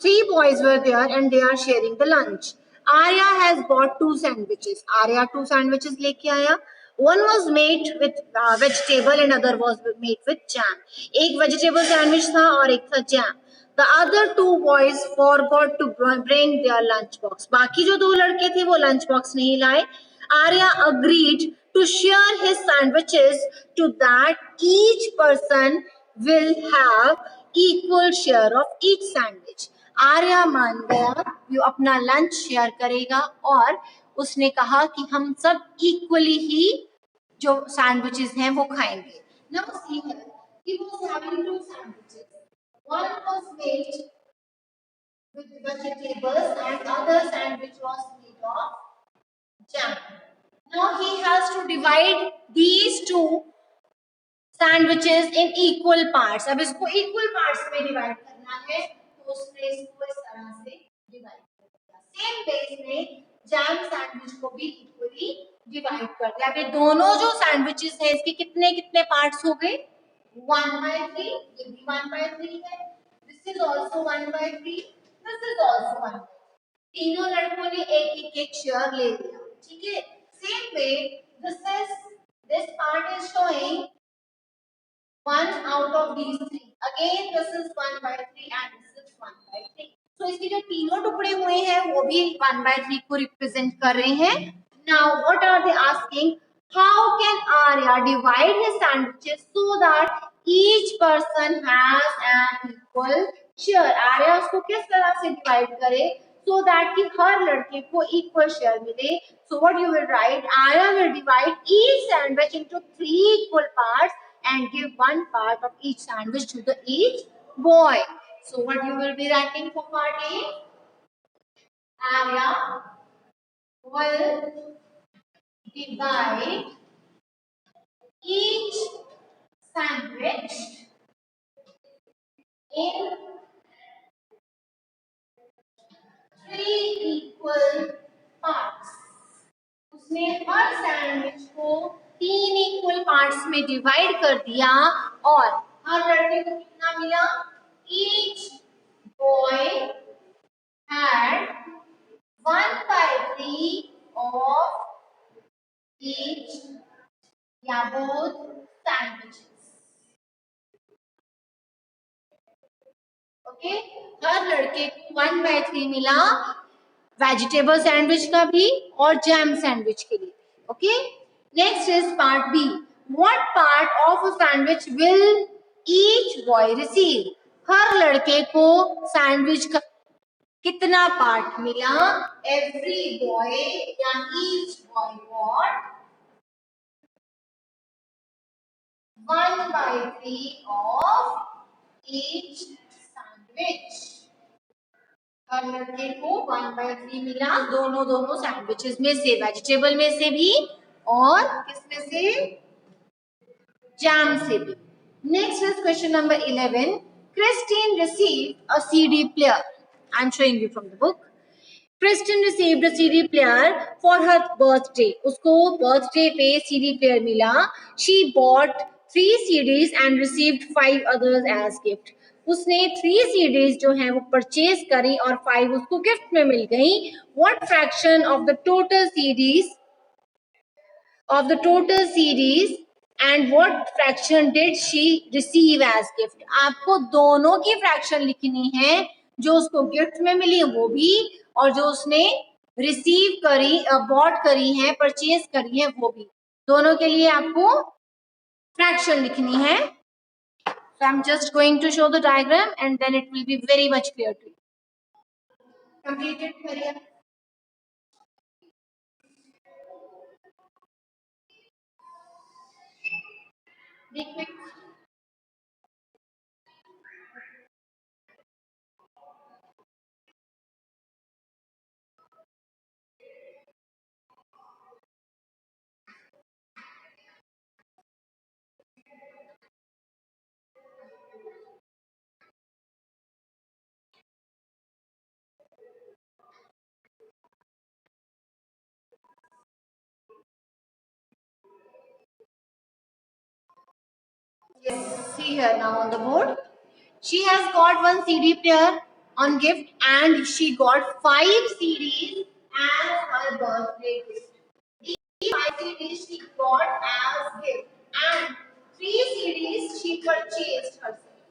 Three boys were there and they are sharing the lunch. Arya has bought two sandwiches. Arya two sandwiches लेके आया. One was made with vegetable and other was made with jam. एक vegetable sandwich था और एक था jam. The other two boys forgot to bring their lunch box. बाकी जो दो लड़के थे वो lunch box नहीं लाए. Arya agreed to share his sandwiches to that each person will have equal share of each sandwich. Arya मान गया वो अपना लंच शेयर करेगा और उसने कहा कि हम सब इक्वली ही जो सैंडविचेस हैं वो खाएंगे. Now see here he was having two sandwiches. One was made with vegetables and other sandwich was made of jam. Now he has to divide these two sandwiches in equal parts. अब इसको equal parts में divide करना है तो उसने इसको इस तरह से डिवाइड कर दिया. सेम वे में जैम सैंडविच को भी इक्वली डिवाइड कर दिया. अब ये दोनों जो सैंडविचेस हैं इसके कितने कितने पार्ट्स हो गए? 1/3. ये भी 1/3 है. This is also 1/3. This is also 1/3. तीनों लड़कों ने एक एक शेयर ले लिया. ठीक है. Same way this part is showing 1 out of these three. Again this is 1/3 and this is 1/3. So इसके जो तीनों टुकड़े हुए हैं वो भी 1/3 को रिप्रेजेंट कर रहे हैं. Now what are they asking? How can Arya divide his sandwiches so that each person has an equal share? Arya उसको किस तरह से डिवाइड करे so that कि हर लड़के को equal share मिले. So what you will write? Arya will divide each sandwich into 3 equal parts and give one part of each sandwich to the each boy. So what you will be writing for part A? Arya will divide each sandwich in 3 equal parts. उसने हर sandwich को 3 equal parts में divide कर दिया और हर लड़के को कितना मिला? Each boy had 1/3 of each या both sandwiches. ओके. हर लड़के को 1/3 मिला वेजिटेबल सैंडविच का भी और जैम सैंडविच के लिए. Okay. Next is part B. What part of a sandwich will each boy receive? हर लड़के को सैंडविच का कितना पार्ट मिला? एवरी बॉय या each boy got 1/3 of each sandwich. हर लड़के को 1/3 मिला दोनों सैंडविचेस में से, वेजिटेबल में से भी और किसमें से? जैम से भी. Next is question number 11. Christine received a CD player. I'm showing you from the book. Christine received a CD player for her birthday. उसको birthday पे CD player मिला. She bought 3 CDs and received 5 others as gift. उसने 3 CDs जो हैं वो purchase करी और 5 उसको गिफ्ट में मिल गई. What fraction of the total CDs and what fraction did she receive as gift? आपको दोनों की फ्रैक्शन लिखनी है, जो उसको गिफ्ट में मिली वो भी और जो उसने रिसीव करी, बॉट करी है, परचेज करी है वो भी. दोनों के लिए आपको फ्रैक्शन लिखनी है. So I'm just going to show the diagram and then it will be very much clear to you. Completed career. Be quick. Yes, see here now on the board. She has got one CD player on gift, and she got 5 CDs as her birthday gift. These 5 CDs she got as gift, and 3 CDs she purchased herself.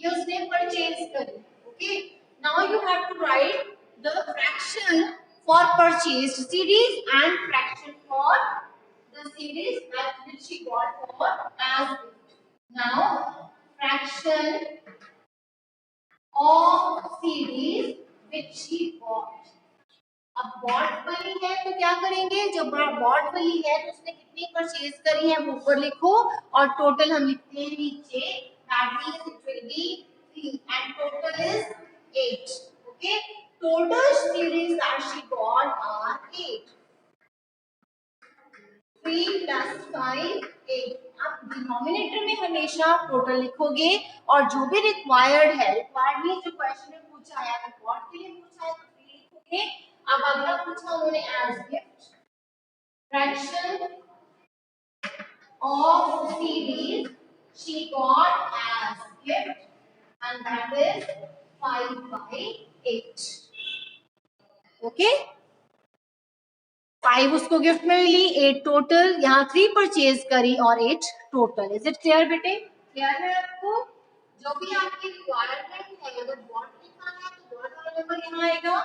ये उसने purchase करी. Okay. Now you have to write the fraction for purchased CDs and fraction for the CDs at which she got for as gift. Now fraction of CDs which she bought. अब bot वाली है तो क्या करेंगे, जब bot वाली है तो उसने कितनी परचेज करी है वो ऊपर लिखो और टोटल हम लिखते हैं नीचे, that means it will be 3 and total is 8. Okay, total cherries that she got are 8. 3 plus 5 8. आप डिनोमिनेटर में हमेशा टोटल लिखोगे और जो भी रिक्वायर्ड है, रिक्वायर्ड मींस जो क्वेश्चन में पूछा है, अगर बॉट के लिए पूछा है तो 3 लिखोगे. अब अगला पूछा उन्होंने as gift, fraction of cherries she got as gift and that is 5/8. Okay, 5 उसको गिफ्ट में मिली, 8 टोटल, यहाँ 3 परचेज करी और 8 टोटल. इज इट क्लियर बेटे? क्लियर है आपको? जो भी आपकी रिक्वायरमेंट है, अगर बॉट लिखा है तो बॉट वाला नंबर यहाँ आएगा,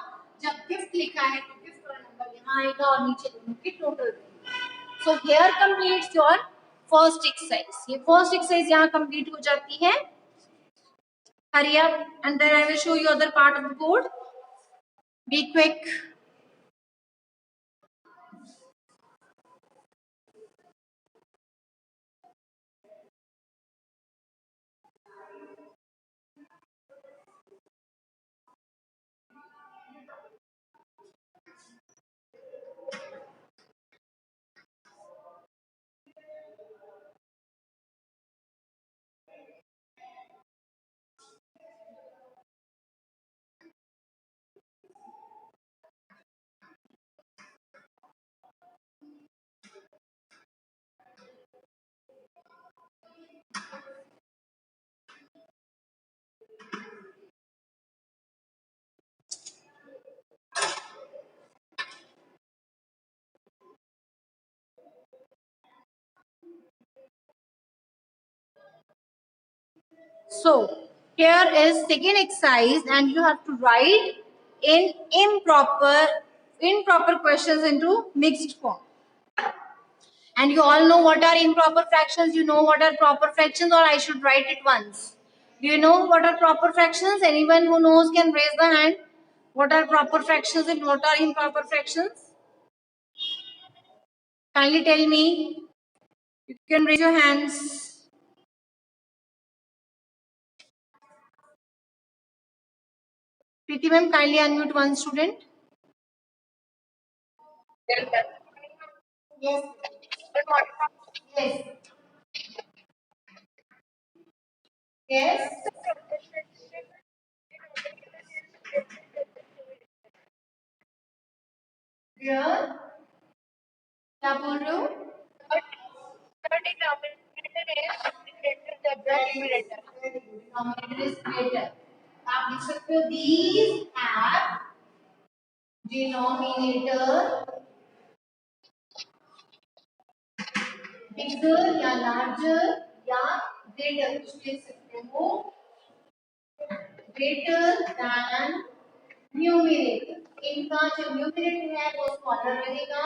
जब गिफ्ट लिखा है तो गिफ्ट वाला नंबर यहाँ आएगा और नीचे दोनों की total. So here completes your first exercise. ये फर्स्ट एक्सरसाइज यहाँ कंप्लीट हो जाती है. Hurry up and then I will show you other part of the board. Be quick. So here is second exercise and you have to write in improper questions into mixed form. And you all know what are improper fractions. You know what are proper fractions, or I should write it once. Do you know what are proper fractions? Anyone who knows can raise the hand. What are proper fractions and what are improper fractions? Kindly tell me. You can raise your hands. Preeti ma'am, kindly unmute one student. Yes. Yes. Yes. Clear? क्या बोल रहे हो? Denominator is greater. आप लिख सकते हो these have denominator bigger या larger या greater, कुछ लिख सकते हो greater than numerator. इनका जो numerator है वो smaller रहेगा.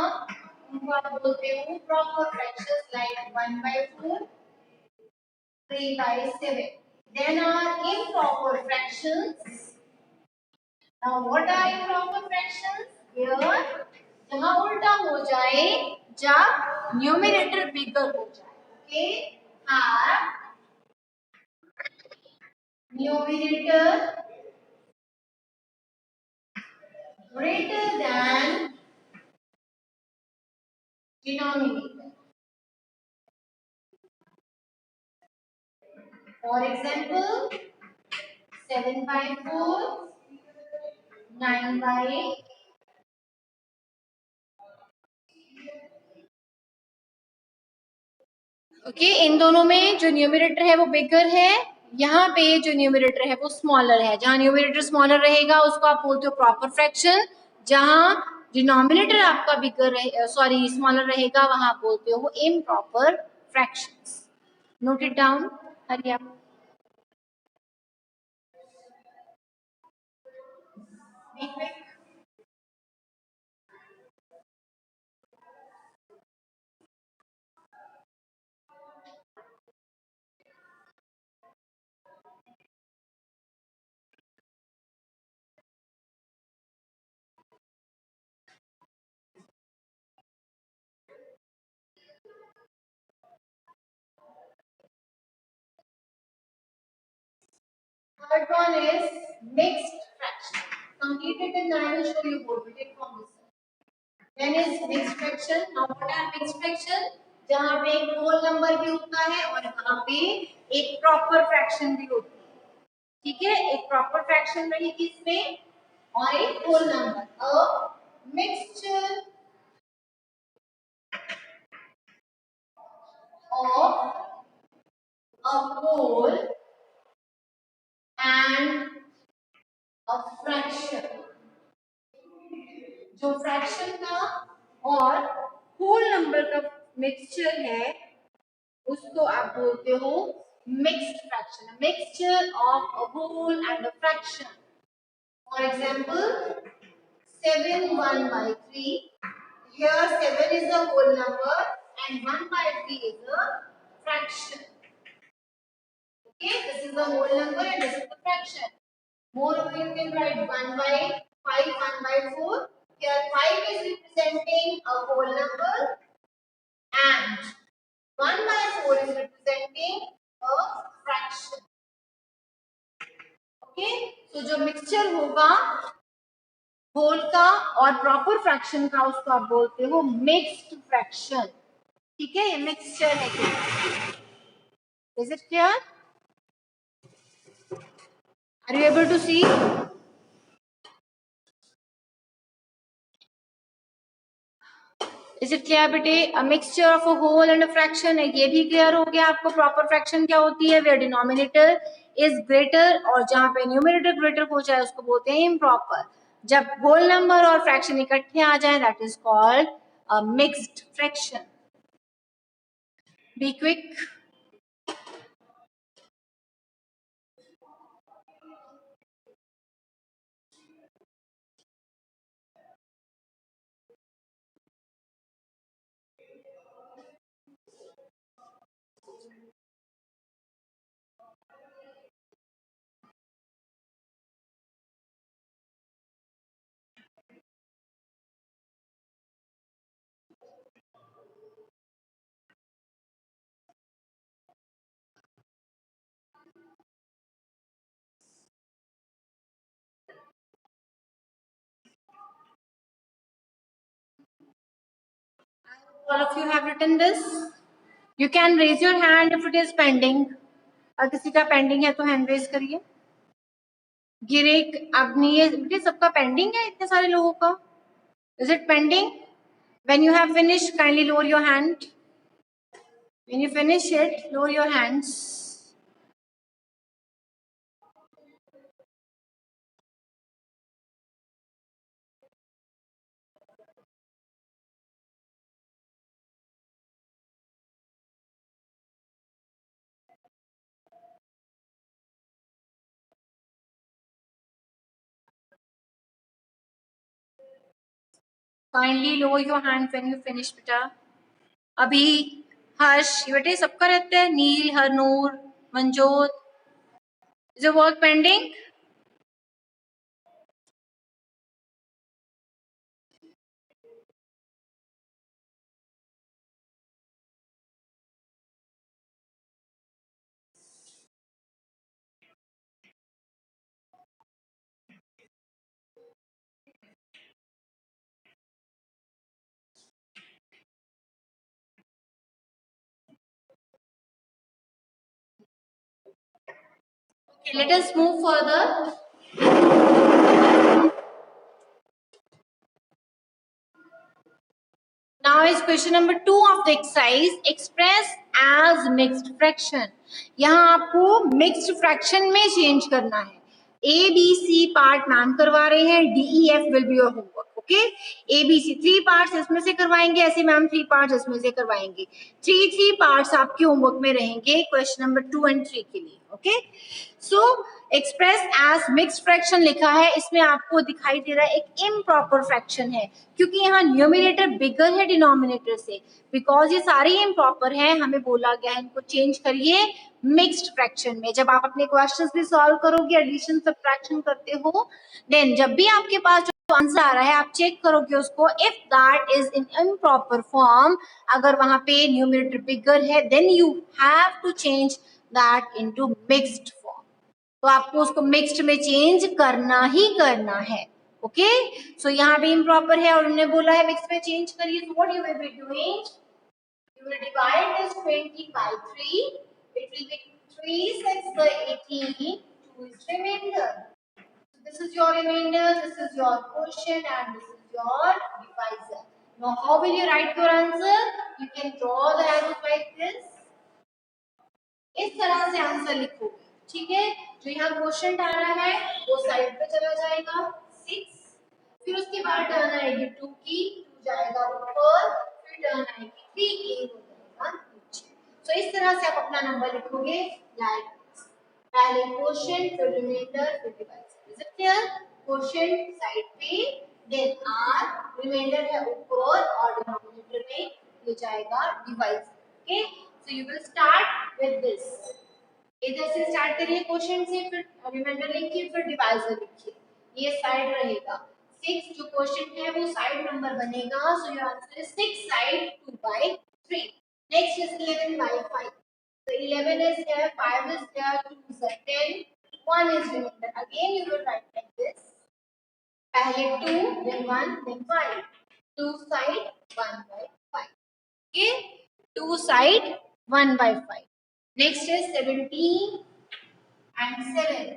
उनको आप बोलते हो proper fractions like 1/4, 3/7. Then are improper fractions. Now what are improper fractions? Here जहाँ उल्टा हो जाए जब न्यूमरेटर बिगर हो जाए. Okay, have numerator greater than denominator. For example, 7/4, 9/8. Okay, इन दोनों में जो न्यूमरेटर है वो बिगर है यहाँ पे जो न्यूमरेटर है वो स्मॉलर है, जहाँ न्यूमरेटर स्मॉलर रहेगा उसको आप बोलते हो प्रॉपर फ्रैक्शन, जहाँ डिनोमिनेटर आपका बिगर रहे सॉरी स्मॉलर रहेगा वहां आप बोलते हो improper fractions. Note it down, hurry आप। Third one is mixed fraction. Completed and I will show you both. Take from this. Then is mixed fraction. Now what are mixed fraction? जहाँ पे एक whole number भी होता है और यहाँ पे एक proper fraction भी होती है, ठीक है? एक proper fraction रहेगी इसमें और एक whole number. A mixture of a whole and a fraction. जो फ्रैक्शन का और होल नंबर का मिक्सचर है उसको आप बोलते हो mixed fraction, mixture of a whole and a fraction. For example 7 1 by 3, here 7 is the whole number and 1 by 3 is a fraction. Okay, this is the whole number and this is the fraction. Moreover, you can write 1 by 5, 1 by 4. Here 5 is representing a whole number and 1 by 4 is representing a fraction. Okay, so जो mixture होगा whole का और proper fraction का उसको आप बोलते हो mixed fraction. ठीक है, ये mixture है. Is it clear? Are you able to see? Is it clear बेटे? A mixture of a whole and a fraction है, ये भी clear हो गया आपको. Proper fraction क्या होती है? Where denominator is greater और जहाँ पे numerator greater हो जाए उसको बोलते हैं improper. जब whole number और fraction इकट्ठे आ जाए that is called a mixed fraction. Be quick. All of you have written this. You can raise your hand if it is pending. अगर किसी का pending है तो hand raise करिए. गिरेक अग्नि सबका pending है, इतने सारे लोगों का. Is it pending? When you have finished, kindly lower your hand. When you finish it, lower your hands. Kindly lower your hand when you finish, बेटा. अभी हर्ष, बेटे सबका रहता है. Neel, Harnoor, Manjot. Is your work pending? Okay, let us move further. Now now is question number 2 of the exercise, express as mixed fraction. यहाँ आपको mixed fraction में change करना है। A B C part ma'am करवा रहे हैं, D E F will be your homework. Okay, A B C 3 parts इसमें से करवाएंगे, ऐसे मैम 3 पार्ट्स इसमें से करवाएंगे। 3 पार्ट्स आपके होमवर्क में रहेंगे क्वेश्चन नंबर 2 और 3 के लिए। ओके, सो एक्सप्रेस एज मिक्स्ड फ्रैक्शन लिखा है, इसमें आपको दिखाई दे रहा है एक इम्प्रॉपर फ्रैक्शन है, क्योंकि यहाँ न्यूमिनेटर बिगर है डिनोमिनेटर से। बिकॉज ये सारे इम्प्रॉपर है, हमें बोला गया है इनको चेंज करिए मिक्स्ड फ्रैक्शन में। जब आप अपने क्वेश्चंस भी सॉल्व करोगे, एडिशन सब्ट्रैक्शन करते हो, देन जब भी आपके पास जो आंसर आ रहा है आप चेक करोगे उसको, if that is in improper form, अगर वहां पे न्यूमिनेटर बिगर है, then you have to change that into mixed form. तो आपको उसको मिक्स्ड में चेंज करना ही करना है। ओके, सो यहाँ पे इम्प्रॉपर है और उन्होंने बोला है मिक्स में चेंज करिए। So what you will be doing, you will divide this 20 by 3. It will be 3 6 by 18. 2 is remainder. So this is your remainder, this is your quotient, and this is your divisor. Now how will you write your answer? You can draw the arrows like this. इस तरह से answer लिखोगे। ठीक है, जो यहाँ question आ रहा है वो साइड पे चला जाएगा 6, फिर उसके बाद टर्न आएगी 2 की, 2 जाएगा ऊपर, फिर टर्न आएगी 3 की, हो जाएगा नीचे। तो इस तरह से आप अपना नंबर लिखोगे लाइक पहले क्वेश्चन, फिर रिमाइंडर, फिर divisor. Is it clear? Question side पे, देन आर, रिमाइंडर है ऊपर और डिनोमिनेटर में ले जाएगा divisor. Okay, so you will start with this. इधर से स्टार्ट करिए क्वेश्चन से, फिर रिमाइंडर लिखिए, फिर डिवाइजर लिखिए, ये साइड रहेगा। 6 जो क्वेश्चन है वो साइड नंबर बनेगा, so your answer is 6 side 2 by 3। Next is 11 by 5। So 11 is here, 5 is here, 2 is here, 10, 1 is remainder. Again you will write like this. पहले 2, then 1, then 5. 2 side 1 by 5. Okay? 2 side 1 by 5. Next is 17 and 7.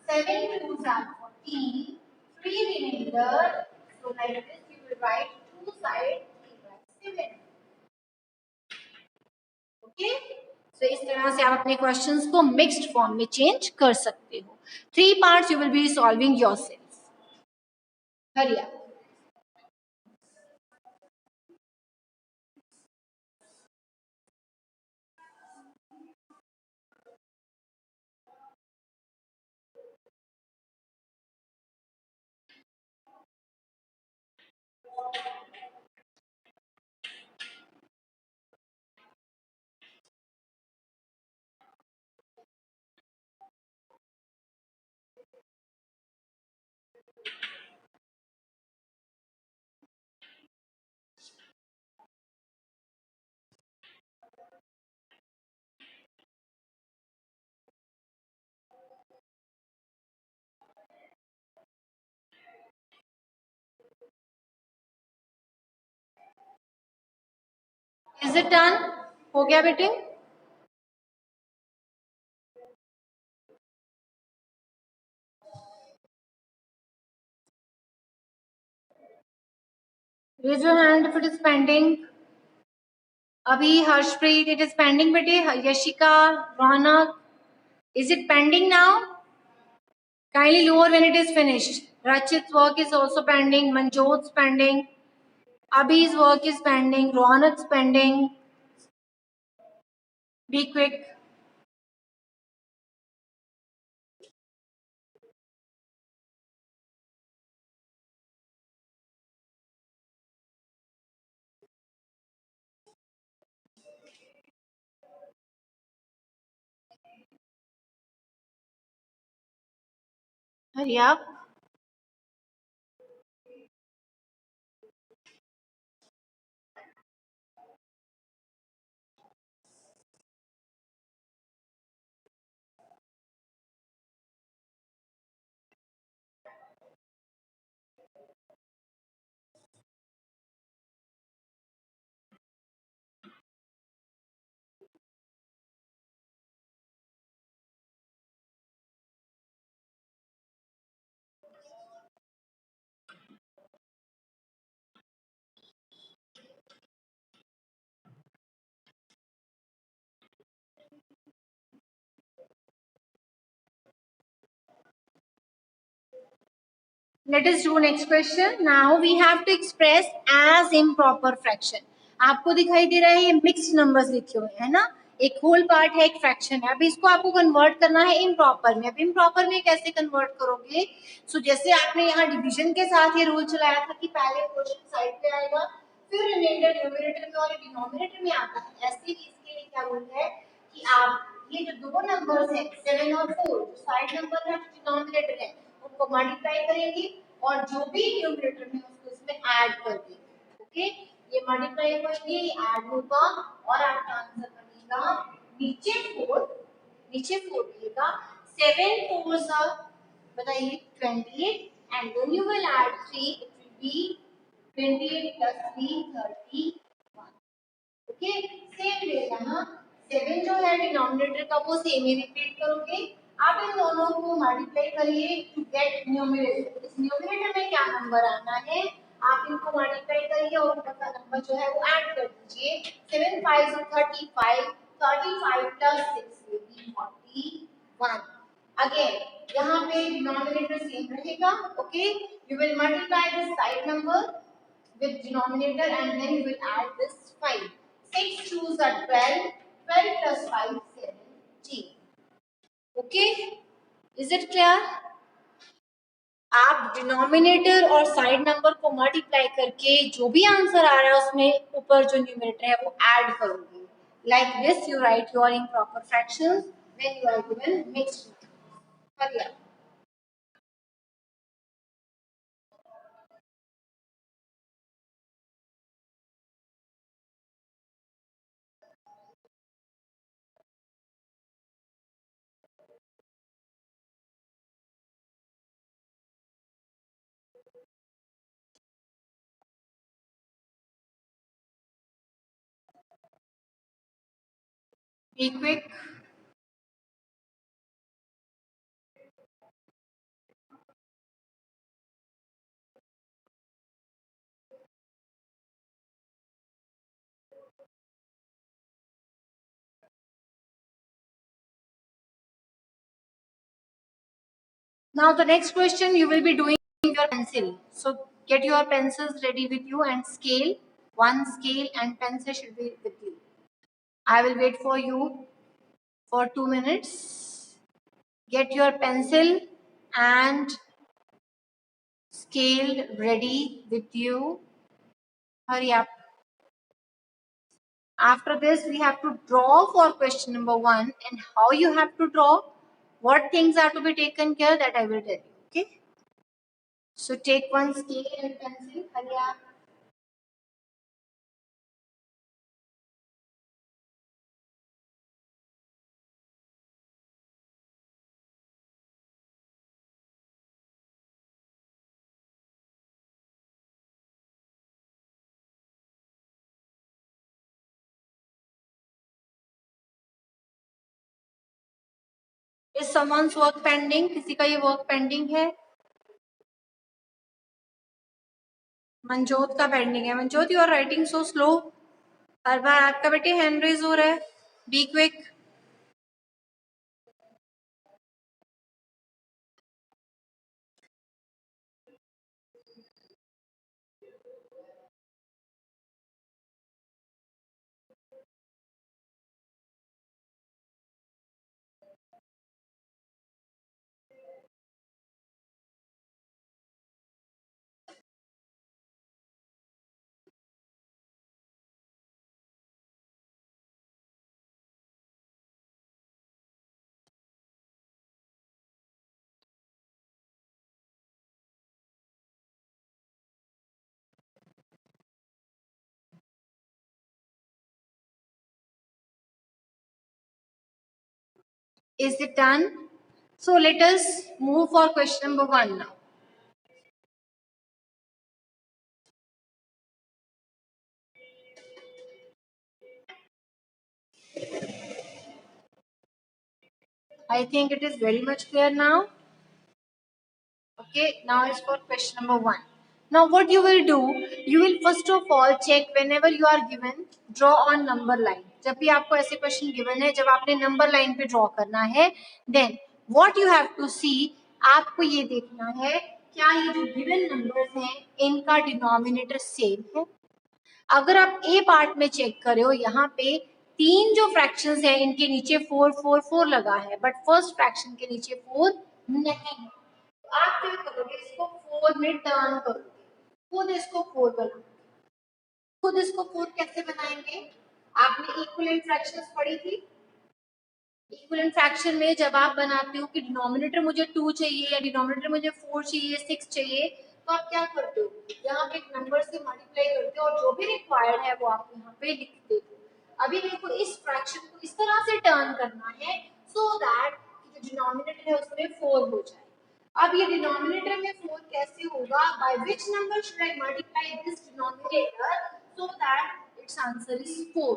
7 2s are 14. 3 remainder. So like this you will write 2 side 3 by 7. Okay, सो इस तरह से आप अपने questions को mixed form में change कर सकते हो। 3 parts you will be solving yourself. Hurry आप। Is it done? हो गया बेटे? Raise your hand if it is pending. अभी हर्षप्रीत, इट इज पेंडिंग बेटे। यशिका, रौनक, is it pending now? Kindly lower when it is finished. Rachit's work is also pending. Manjot's pending. Abhi's work is pending. Ronak's pending. Be quick. Hurry up. Let us do next question. Now we have to express as improper fraction. आपको दिखाई दे रहा है ये mixed numbers लिखे हुए हैं ना, एक होल पार्ट है एक फ्रैक्शन है। अब इसको आपको कन्वर्ट करना है इम्प्रॉपर में। अब इम्प्रॉपर में कैसे कन्वर्ट करोगे? सो जैसे आपने यहाँ डिवीजन के साथ ये रूल चलाया था कि पहले क्वेश्चन साइड पे आएगा, फिर रिमाइंडर न्यूमरेटर में और डिनोमिनेटर में आता है। ऐसे ही इसके लिए क्या रूल है कि आप ये जो दो नंबर्स हैं 7 और 4, जो साइड नंबर है डिनोमिनेटर है, उनको मल्टीप्लाई करेंगे और जो भी न्यूमरेटर में उसको इसमें ऐड कर देंगे। ओके, ये मल्टीप्लाई होंगे, ये ऐड होगा और आपका आंसर बनेगा नीचे 4, नीचे 4 रहेगा 7 4s are बताइए 28 and then you will add 3, it will be 28 plus 3 31। Okay, same रहेगा ना, 7 जो है डिनोमिनेटर का वो सेम ही रिपीट करोगे। आप इन दोनों को मल्टीप्लाई करिए टू गेट न्यूमरेटर। इस न्यूमरेटर में क्या नंबर आना है, आप इनको मल्टीप्लाई करिए और ऊपर का नंबर जो है वो ऐड कर दीजिए। 7 5 35, 35 plus 6 will be 41। अगेन यहाँ पे डिनोमिनेटर सेम रहेगा। Okay, you will multiply this side number with denominator and then you will add this 5. 6 2s are 12, 12 plus 5 17। Okay, is it clear? आप डिनोमिनेटर और साइड नंबर को multiply करके जो भी answer आ रहा है उसमें ऊपर जो न्यूमरेटर है वो ऐड करोगे। Like this you write your improper fractions when you are given mixed. Hurry up. Be quick. Now the next question you will be doing your pencil. So get your pencils ready with you and scale. One scale and pencil should be with you. I will wait for you for 2 minutes. Get your pencil and scale ready with you. Hurry up. After this, we have to draw for question number 1, and how you have to draw, what things are to be taken care, that I will tell you. Okay. So take one scale and pencil. Hurry up. Is someone's work pending? किसी का ये work pending है? मनजोत का pending है। Manjot, you are writing so slow. हर बार आपका बेटे hand raise हो रहा है। Be quick. Is it done? So let us move for question number 1 now. I think it is very much clear now. Okay, now it's for question number 1. Now what you will do, you will first of all check whenever you are given, draw on number line. जब भी आपको ऐसे question given है, जब आपने number line पे draw करना है, then what you have to see, आपको ये देखना है क्या ये जो गिवन नंबर्स हैं इनका डिनोमिनेटर सेम है? अगर आप ए पार्ट में चेक करे हो, यहाँ पे तीन जो फ्रैक्शंस हैं इनके नीचे 4 4 4 लगा है, बट फर्स्ट फ्रैक्शन के नीचे 4 नहीं है। तो आप क्या करोगे, इसको 4 में टर्न करोगे, खुद इसको 4 बनाओगे। खुद इसको 4 कैसे बनाएंगे? आपने इक्विवेलेंट फ्रैक्शंस पढ़ी थी। इक्विवेलेंट फ्रैक्शन में जब आप बनाते हो कि डिनोमिनेटर मुझे 2 चाहिए या डिनोमिनेटर मुझे 4 चाहिए, 6 चाहिए, तो आप क्या करते हो, यहाँ पे एक नंबर से मल्टीप्लाई करते हो और जो भी रिक्वायर्ड है वो आप यहाँ पे लिख देते हो। अभी मेरे को इस फ्रैक्शन को इस तरह से टर्न करना है सो दैट जो डिनोमिनेटर है उसमें 4 हो जाए। अब ये डिनोमिनेटर में 4 कैसे होगा? Bye which number should I multiply this denominator so that it's answer is 4?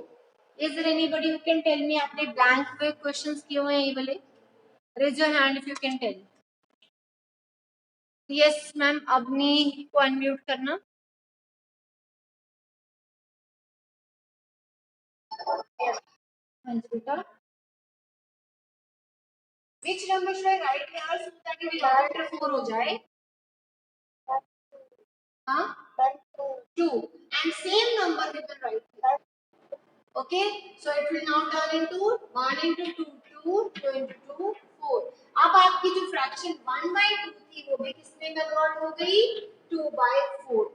Is there anybody who can tell me आपने blank पे questions किए हुए हैं ये वाले? Raise your hand if you can tell. Yes ma'am, अपनी को unmute करना। हाँ जी बेटा। Which number should I write here so that the denominator 4 हो जाए? हाँ? 2. And same number we can write here. Okay, so it will now turn into 1 into 2, 2, 2 into 2, 4. अब आपकी जो फ्रैक्शन 1/2 थी वो भी किसमें कन्वर्ट हो गई? 2/4 में।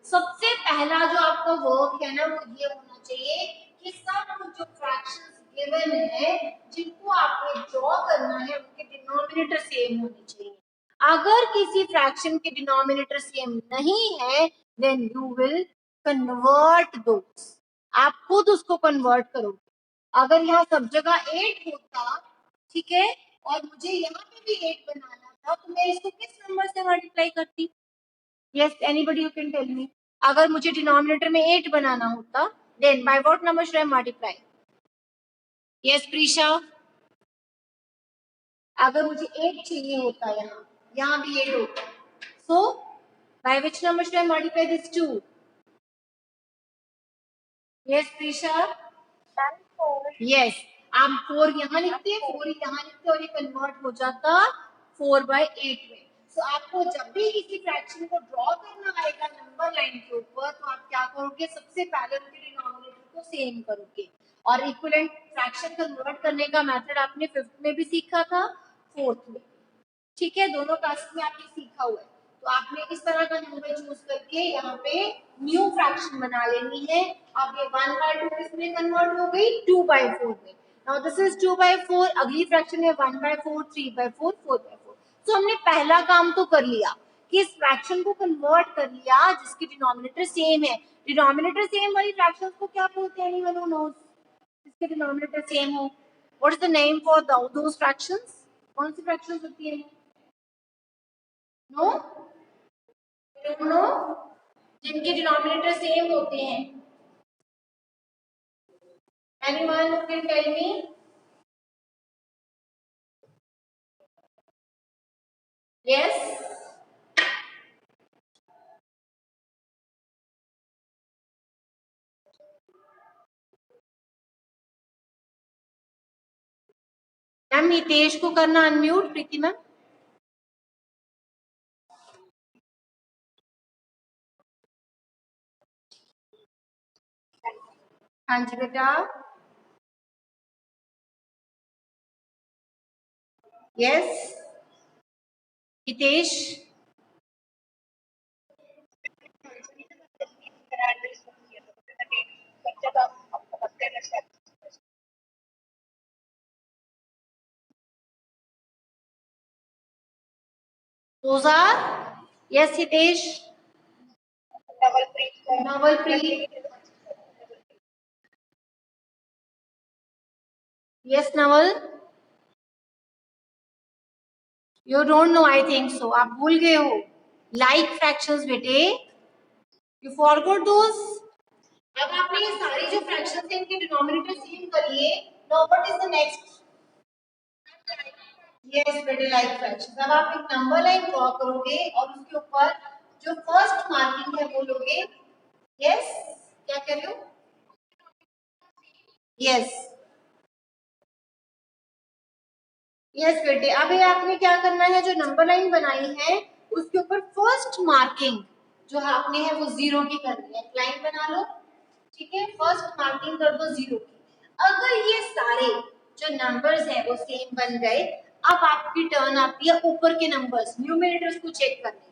सबसे पहला जो आपका वर्क है ना वो ये होना चाहिए कि सब जो फ्रैक्शंस गिवन है जिनको आपने ड्रॉ करना है उनके डिनोमिनेटर सेम होने चाहिए। अगर किसी फ्रैक्शन के डिनोमिनेटर सेम नहीं है देन यू विल कन्वर्ट दोस। आप खुद उसको कन्वर्ट करोगे। अगर यहाँ सब जगह 8 होता, ठीक है, और मुझे यहाँ पे भी 8 बनाना था तो मैं इसको किस नंबर से मल्टीप्लाई करती? Yes, anybody you can tell me. अगर मुझे डिनोमिनेटर में 8 बनाना होता then by what number should I multiply? Yes Prisha, अगर मुझे 8 चाहिए होता यहाँ भी 8 होता, so by which number should I multiply this 2? Yes Prisha, yes, आप 4 यहाँ लिखते हैं, 4 यहाँ लिखते और ये कन्वर्ट हो जाता 4/8 में। सो आपको जब भी किसी फ्रैक्शन को ड्रॉ करना आएगा नंबर लाइन के ऊपर तो आप क्या करोगे, सबसे पहले उनके डिनोमिनेटर को सेम करोगे। और इक्विवेलेंट फ्रैक्शन कन्वर्ट करने का मेथड आपने 5th में भी सीखा था, 4th में, ठीक है, दोनों क्लास में आपने सीखा हुआ है। तो आपने इस तरह का नंबर चूज करके यहाँ पे न्यू फ्रैक्शन बना लेनी है। अब ये 1/2 किसमें कन्वर्ट हो गई? 2/4 में। नाउ दिस इज 2/4, अगली फ्रैक्शन है 1/4, 3/4, 4/4। तो हमने पहला काम तो कर लिया कि इस फ्रैक्शन को कन्वर्ट कर लिया जिसकी डिनोमिनेटर सेम है। डिनोमिनेटर सेम वाली फ्रैक्शंस को क्या बोलते हैं? Anyone who knows? जिसके डिनोमिनेटर सेम हो, what is the name for those fractions? कौन सी फ्रैक्शंस होती है? नो नो, जिनके डिनोमिनेटर सेम होते हैं। Anyone who can tell me? Yes, ma'am Nitesh को करना अनम्यूट, प्रीति मैम। हाँ जी बेटा। Yes Hitesh, those are, yes Hitesh, Navalpreet, yes Naval, you don't know I think so, आप भूल गए हो लाइक फ्रैक्शंस बेटे, यू फॉरगॉट दोस। अब आपने ये सारी जो फ्रैक्शंस हैं इनके डिनोमिनेटर सेम करिए। Now what is the next? Yes बेटे, लाइक फ्रैक्शन। अब आप एक नंबर लाइन ड्रॉ करोगे और उसके ऊपर जो फर्स्ट मार्किंग है वो लोगे। यस, क्या कह रहे हो? यस यस बेटे, अब ये आपने क्या करना है, जो नंबर लाइन बनाई है उसके ऊपर फर्स्ट मार्किंग जो आपने है वो 0 की करनी है। लाइन बना लो, ठीक है, फर्स्ट मार्किंग कर दो 0 की। अगर ये सारे जो नंबर्स हैं वो सेम बन गए, अब आपकी टर्न आती है ऊपर के नंबर्स न्यूमरेटर्स को चेक करने की।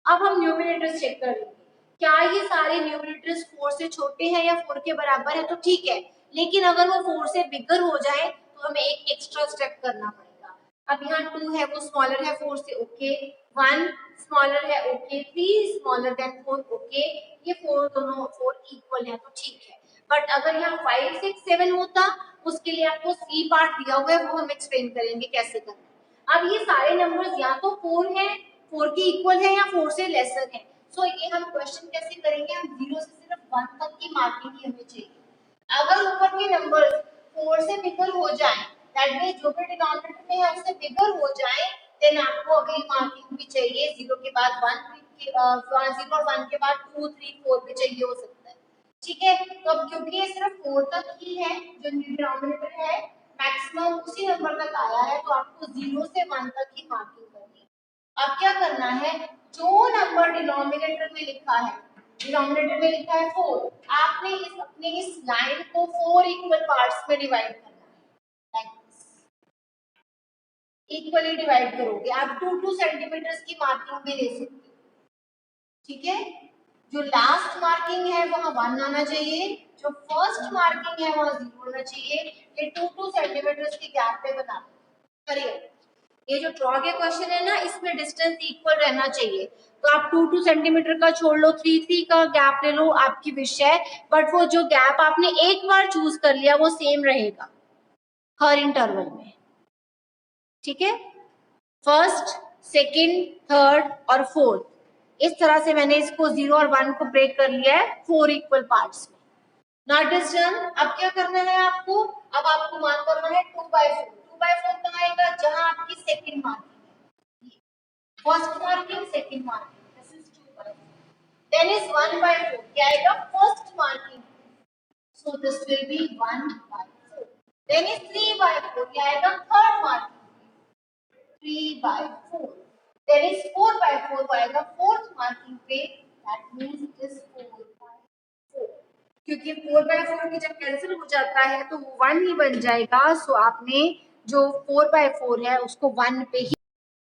अब हम न्यूमरेटर्स चेक कर लेंगे, क्या ये सारे न्यूमरेटर्स 4 से छोटे हैं या 4 के बराबर है तो ठीक है, लेकिन अगर वो 4 से बिगर हो जाए तो हमें एक एक्स्ट्रा स्टेप करना पड़ेगा। अब यहाँ 2 है वो स्मॉलर है 4 से, ओके, 1 स्मॉलर है, ओके, 3 स्मॉलर देन 4, ओके, ये 4 दोनों 4 इक्वल है तो ठीक है। बट अगर यहाँ 5 6 7 होता, उसके लिए आपको सी पार्ट दिया हुआ है, वो हम एक्सप्लेन करेंगे कैसे करना है। अब ये सारे नंबर्स या तो 4 है, 4 के इक्वल है या 4 से लेसर है। सो ये हम क्वेश्चन कैसे करेंगे, हम 0 से सिर्फ 1 तक की मार्किंग ही हमें चाहिए। अगर ऊपर के नंबर्स 4 से बिगर हो जाए, दैट मींस जो भी डिनोमिनेटर में है उससे बिगर हो जाए, देन आपको अगली मार्किंग भी चाहिए 0 के बाद 1 के 0 और 1 के बाद 2 3 4 भी चाहिए हो सकता है, ठीक है। तो अब क्योंकि ये सिर्फ 4 तक ही है जो डिनोमिनेटर है, मैक्सिमम उसी नंबर तक आया है, तो आपको 0 से 1 तक ही मार्किंग करनी है। अब क्या करना है, जो नंबर डिनोमिनेटर में लिखा है, डिनोमिनेटर में लिखा है 4, आपने इस अपने इस लाइन को 4 इक्वल पार्ट्स में डिवाइड करना है, लाइक इक्वली डिवाइड करोगे। आप 2 सेंटीमीटर की मार्किंग भी ले सकते हो, ठीक है। जो लास्ट मार्किंग है वहां 1 आना चाहिए, जो फर्स्ट मार्किंग है वहां 0 होना चाहिए। ये 2 सेंटीमीटर के गैप पे बना करिए। ये जो ड्रॉ के क्वेश्चन है ना, इसमें डिस्टेंस इक्वल रहना चाहिए, तो आप 2 सेंटीमीटर का छोड़ लो, 3 का गैप ले लो, आपकी विश है। बट वो जो गैप आपने एक बार चूज कर लिया वो सेम रहेगा हर इंटरवल में, ठीक है। फर्स्ट, सेकंड, थर्ड और फोर्थ, इस तरह से मैंने इसको 0 और 1 को ब्रेक कर लिया है 4 इक्वल पार्ट्स में। Not is done. अब क्या करना है आपको, अब आपको मान करना है 2/4। 2/4 कहाँ आएगा, जहां आपकी सेकंड मार्किंग है, first marking second marking, this is 2/4। Then is 1/4, क्या आएगा, first marking, so this will be 1/4। Then is 3/4, क्या आएगा, थर्ड मार्किंग, 3/4। There is 4/4 आएगा फोर्थ मार्किंग पे, that means it is 4/4। क्योंकि 4/4 की जब कैंसिल हो जाता है तो वो 1 ही बन जाएगा, सो आपने जो 4/4 है उसको 1 पे ही